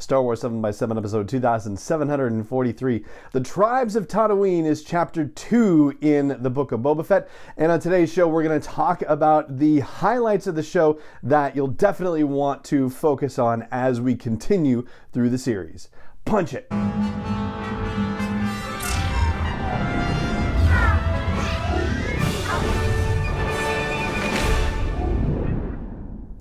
Star Wars 7x7, episode 2743. The Tribes of Tatooine is chapter 2 in the Book of Boba Fett. And on today's show, we're going to talk about the highlights of the show that you'll definitely want to focus on as we continue through the series. Punch it!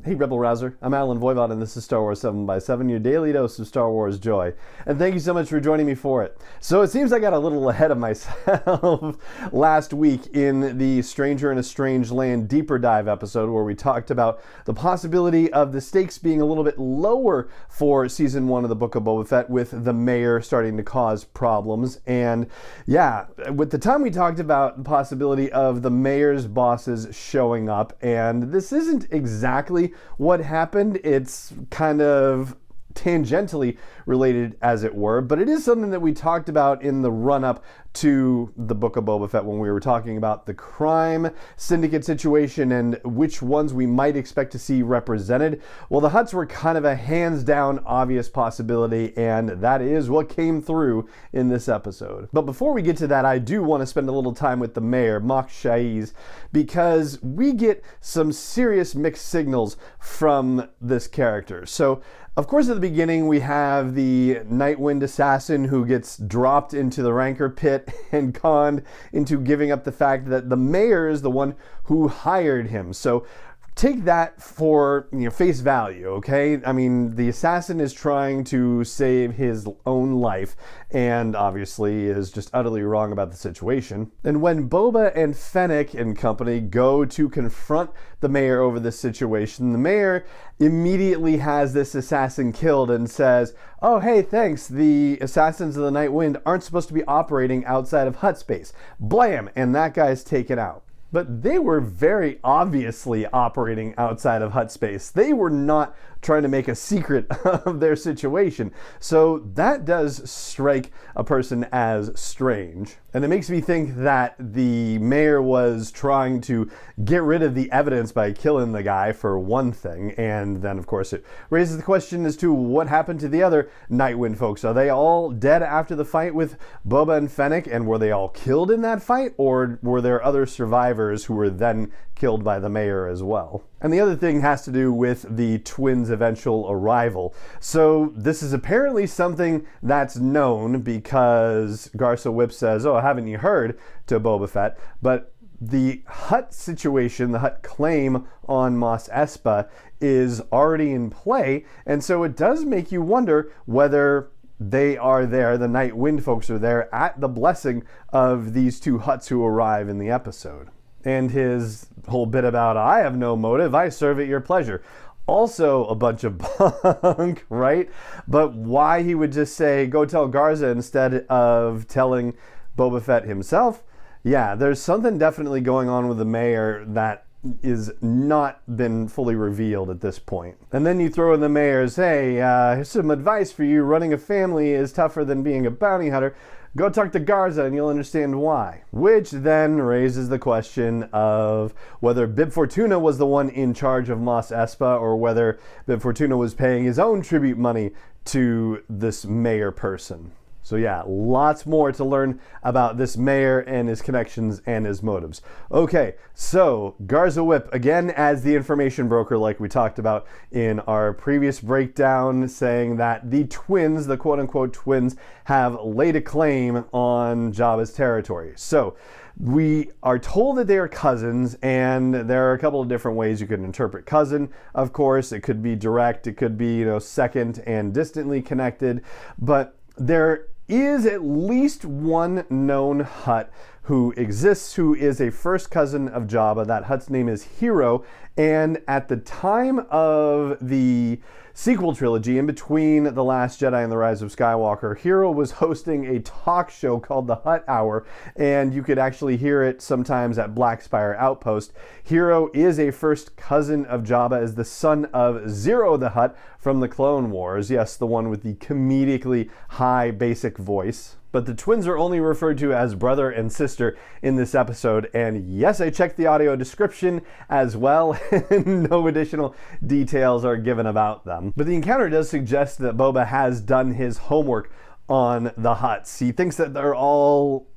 Hey Rebel Rouser, I'm Alan Voivod and this is Star Wars 7x7, your daily dose of Star Wars joy. And thank you so much for joining me for it. So it seems I got a little ahead of myself last week in the Stranger in a Strange Land deeper dive episode where we talked about the possibility of the stakes being a little bit lower for season 1 of the Book of Boba Fett with the mayor starting to cause problems. And yeah, with the time we talked about the possibility of the mayor's bosses showing up, and this isn't exactly what happened. It's kind of tangentially related, as it were, but it is something that we talked about in the run-up to the Book of Boba Fett when we were talking about the crime syndicate situation and which ones we might expect to see represented. Well, the Hutts were kind of a hands-down obvious possibility, and that is what came through in this episode. But before we get to that, I do want to spend a little time with the mayor, Mok Shaiz, because we get some serious mixed signals from this character. So, of course, at the beginning, we have the Night Wind assassin who gets dropped into the Rancor pit and conned into giving up the fact that the mayor is the one who hired him. So take that for face value, okay? I mean, the assassin is trying to save his own life and obviously is just utterly wrong about the situation. And when Boba and Fennec and company go to confront the mayor over this situation, the mayor immediately has this assassin killed and says, oh, hey, thanks, the assassins of the Night Wind aren't supposed to be operating outside of Hutt space. Blam! And that guy's taken out. But they were very obviously operating outside of Hutt space. They were not trying to make a secret of their situation. So that does strike a person as strange. And it makes me think that the mayor was trying to get rid of the evidence by killing the guy, for one thing. And then, of course, it raises the question as to what happened to the other Night Wind folks. Are they all dead after the fight with Boba and Fennec? And were they all killed in that fight? Or were there other survivors who were then killed by the mayor as well? And the other thing has to do with the twins' eventual arrival. So this is apparently something that's known because Garsa Whip says, oh, haven't you heard, to Boba Fett? But the Hutt situation, the Hutt claim on Mos Espa is already in play. And so it does make you wonder whether they are there, the Night Wind folks are there at the blessing of these two Hutts who arrive in the episode. And his whole bit about, I have no motive, I serve at your pleasure. Also a bunch of bunk, right? But why he would just say, go tell Garza instead of telling Boba Fett himself? Yeah, there's something definitely going on with the mayor that is not been fully revealed at this point. And then you throw in the mayor's, hey, here's some advice for you. Running a family is tougher than being a bounty hunter. Go talk to Garza and you'll understand why. Which then raises the question of whether Bib Fortuna was the one in charge of Mos Espa or whether Bib Fortuna was paying his own tribute money to this mayor person. So yeah, lots more to learn about this mayor and his connections and his motives. Okay, so Garza Whip, again as the information broker like we talked about in our previous breakdown, saying that the twins, the quote-unquote twins, have laid a claim on Jabba's territory. So we are told that they are cousins, and there are a couple of different ways you could interpret cousin. Of course, it could be direct, it could be, second and distantly connected, but there is at least one known Hutt who exists, who is a first cousin of Jabba. That Hutt's name is Hero, and at the time of the sequel trilogy, in between The Last Jedi and The Rise of Skywalker, Hero was hosting a talk show called The Hutt Hour, and you could actually hear it sometimes at Black Spire Outpost. Hero is a first cousin of Jabba, as the son of Zero the Hutt from the Clone Wars. Yes, the one with the comedically high basic voice. But the twins are only referred to as brother and sister in this episode. And yes, I checked the audio description as well, and no additional details are given about them. But the encounter does suggest that Boba has done his homework on the Hutts. He thinks that they're all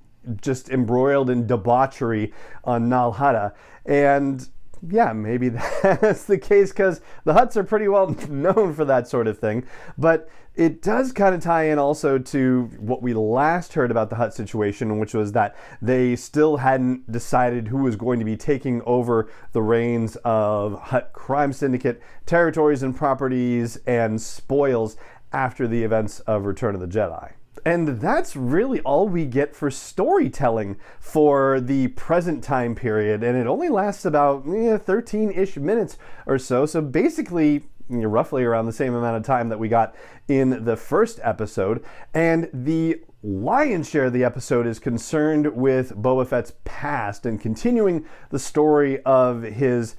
just embroiled in debauchery on Nal Hutta. And yeah, maybe that's the case, because the Hutts are pretty well known for that sort of thing. But it does kind of tie in also to what we last heard about the Hutt situation, which was that they still hadn't decided who was going to be taking over the reins of Hutt crime syndicate territories and properties and spoils after the events of Return of the Jedi. And that's really all we get for storytelling for the present time period, and it only lasts about 13-ish minutes or so. So basically, roughly around the same amount of time that we got in the first episode. And the lion's share of the episode is concerned with Boba Fett's past and continuing the story of his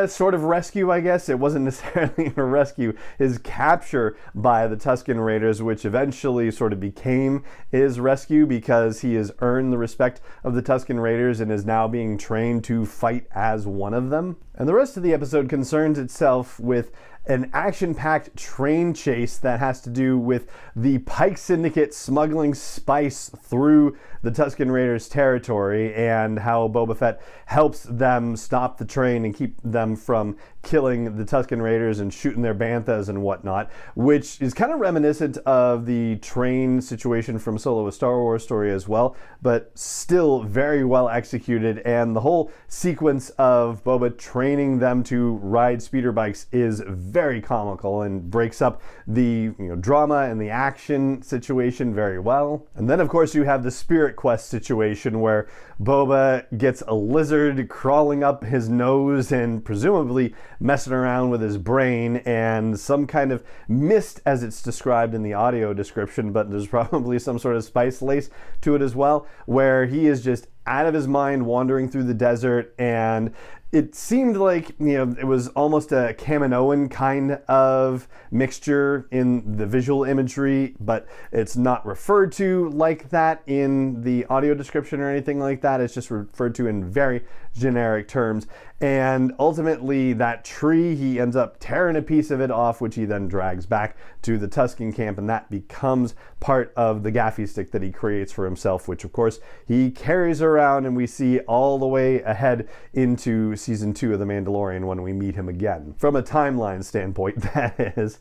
sort of rescue, I guess. It wasn't necessarily a rescue. His capture by the Tusken Raiders, which eventually sort of became his rescue, because he has earned the respect of the Tusken Raiders and is now being trained to fight as one of them. And the rest of the episode concerns itself with an action-packed train chase that has to do with the Pike Syndicate smuggling spice through the Tusken Raiders' territory, and how Boba Fett helps them stop the train and keep them from killing the Tusken Raiders and shooting their banthas and whatnot, which is kind of reminiscent of the train situation from Solo: A Star Wars Story as well, but still very well executed. And the whole sequence of Boba training them to ride speeder bikes is very comical and breaks up the drama and the action situation very well. And then of course you have the Spirit Quest situation, where Boba gets a lizard crawling up his nose and presumably messing around with his brain, and some kind of mist as it's described in the audio description, but there's probably some sort of spice lace to it as well, where he is just out of his mind wandering through the desert. And it seemed like, it was almost a Kaminoan kind of mixture in the visual imagery, but it's not referred to like that in the audio description or anything like that. It's just referred to in very generic terms. And ultimately, that tree, he ends up tearing a piece of it off, which he then drags back to the Tusken camp, and that becomes part of the gaffy stick that he creates for himself, which of course he carries around, and we see all the way ahead into season 2 of The Mandalorian when we meet him again. From a timeline standpoint, that is.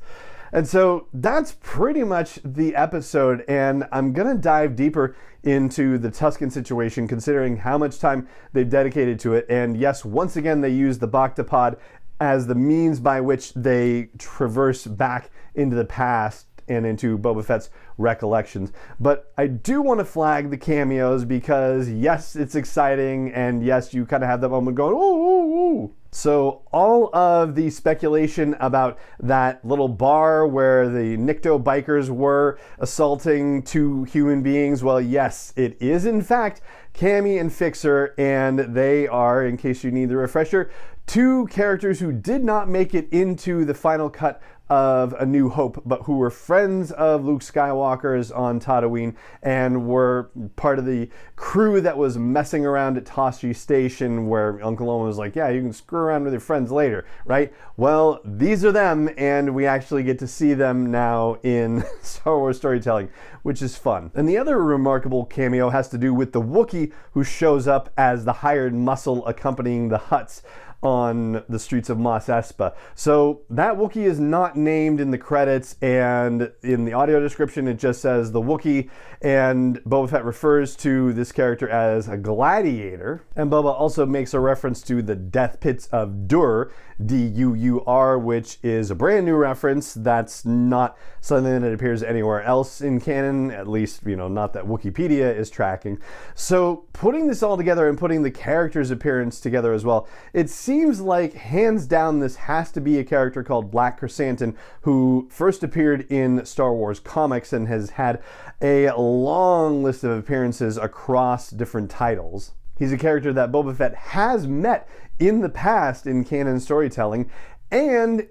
And so that's pretty much the episode, and I'm gonna dive deeper into the Tusken situation, considering how much time they've dedicated to it. And yes, once again, they use the Bacta Pod as the means by which they traverse back into the past and into Boba Fett's recollections. But I do want to flag the cameos, because yes, it's exciting, and yes, you kind of have that moment going, ooh, ooh, ooh. So all of the speculation about that little bar where the Nikto bikers were assaulting 2 human beings, well, yes, it is in fact Cammy and Fixer, and they are, in case you need the refresher, 2 characters who did not make it into the final cut of A New Hope, but who were friends of Luke Skywalker's on Tatooine and were part of the crew that was messing around at Tosche Station, where Uncle Owen was like, yeah, you can screw around with your friends later, right? Well, these are them, and we actually get to see them now in Star Wars storytelling, which is fun. And the other remarkable cameo has to do with the Wookiee, who shows up as the hired muscle accompanying the Hutts on the streets of Mos Espa. So that Wookiee is not named in the credits, and in the audio description it just says the Wookiee, and Boba Fett refers to this character as a gladiator. And Boba also makes a reference to the Death Pits of Dur, D-U-U-R, which is a brand new reference. That's not something that appears anywhere else in canon, at least, not that Wikipedia is tracking. So putting this all together and putting the character's appearance together as well, it seems like hands down this has to be a character called Black Chrysanthemum, who first appeared in Star Wars comics and has had a long list of appearances across different titles. He's a character that Boba Fett has met in the past in canon storytelling, and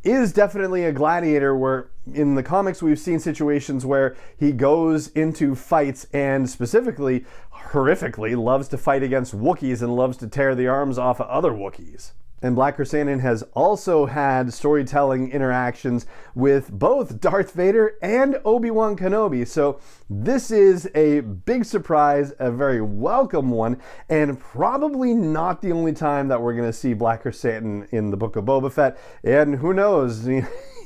is definitely a gladiator, where in the comics we've seen situations where he goes into fights and specifically, horrifically, loves to fight against Wookiees and loves to tear the arms off of other Wookiees. And Black Krrsantan has also had storytelling interactions with both Darth Vader and Obi-Wan Kenobi. So this is a big surprise, a very welcome one, and probably not the only time that we're going to see Black Krrsantan in the Book of Boba Fett. And who knows,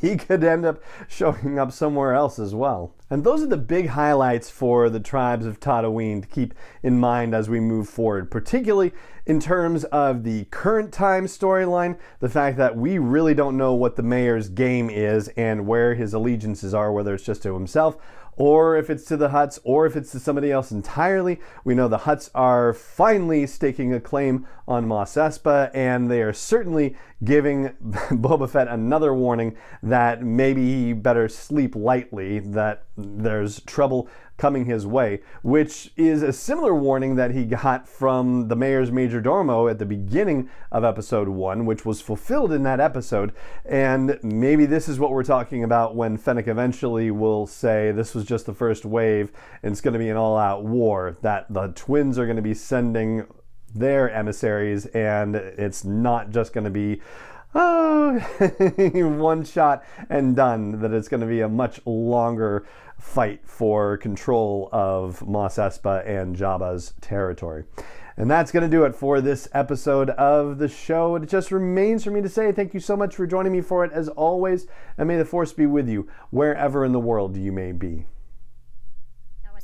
he could end up showing up somewhere else as well. And those are the big highlights for the Tribes of Tatooine to keep in mind as we move forward, particularly in terms of the current time storyline, the fact that we really don't know what the mayor's game is and where his allegiances are, whether it's just to himself or if it's to the Hutts, or if it's to somebody else entirely. We know the Hutts are finally staking a claim on Mos Espa, and they are certainly giving Boba Fett another warning that maybe he better sleep lightly, that there's trouble coming his way, which is a similar warning that he got from the mayor's majordomo at the beginning of episode 1, which was fulfilled in that episode. And maybe this is what we're talking about when Fennec eventually will say this was just the first wave and it's going to be an all-out war, that the twins are going to be sending their emissaries, and it's not just going to be one shot and done, that it's going to be a much longer fight for control of Mos Espa and Jabba's territory. And that's going to do it for this episode of the show. It just remains for me to say thank you so much for joining me for it, as always, and may the Force be with you wherever in the world you may be.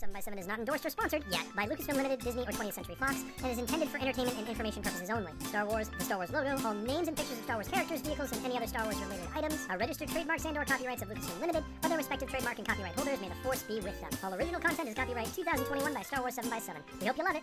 7x7 is not endorsed or sponsored yet by Lucasfilm Limited, Disney, or 20th Century Fox, and is intended for entertainment and information purposes only. Star Wars, the Star Wars logo, all names and pictures of Star Wars characters, vehicles, and any other Star Wars related items are registered trademarks and/or copyrights of Lucasfilm Limited, or their respective trademark and copyright holders. May the Force be with them. All original content is copyright 2021 by Star Wars 7x7. We hope you love it.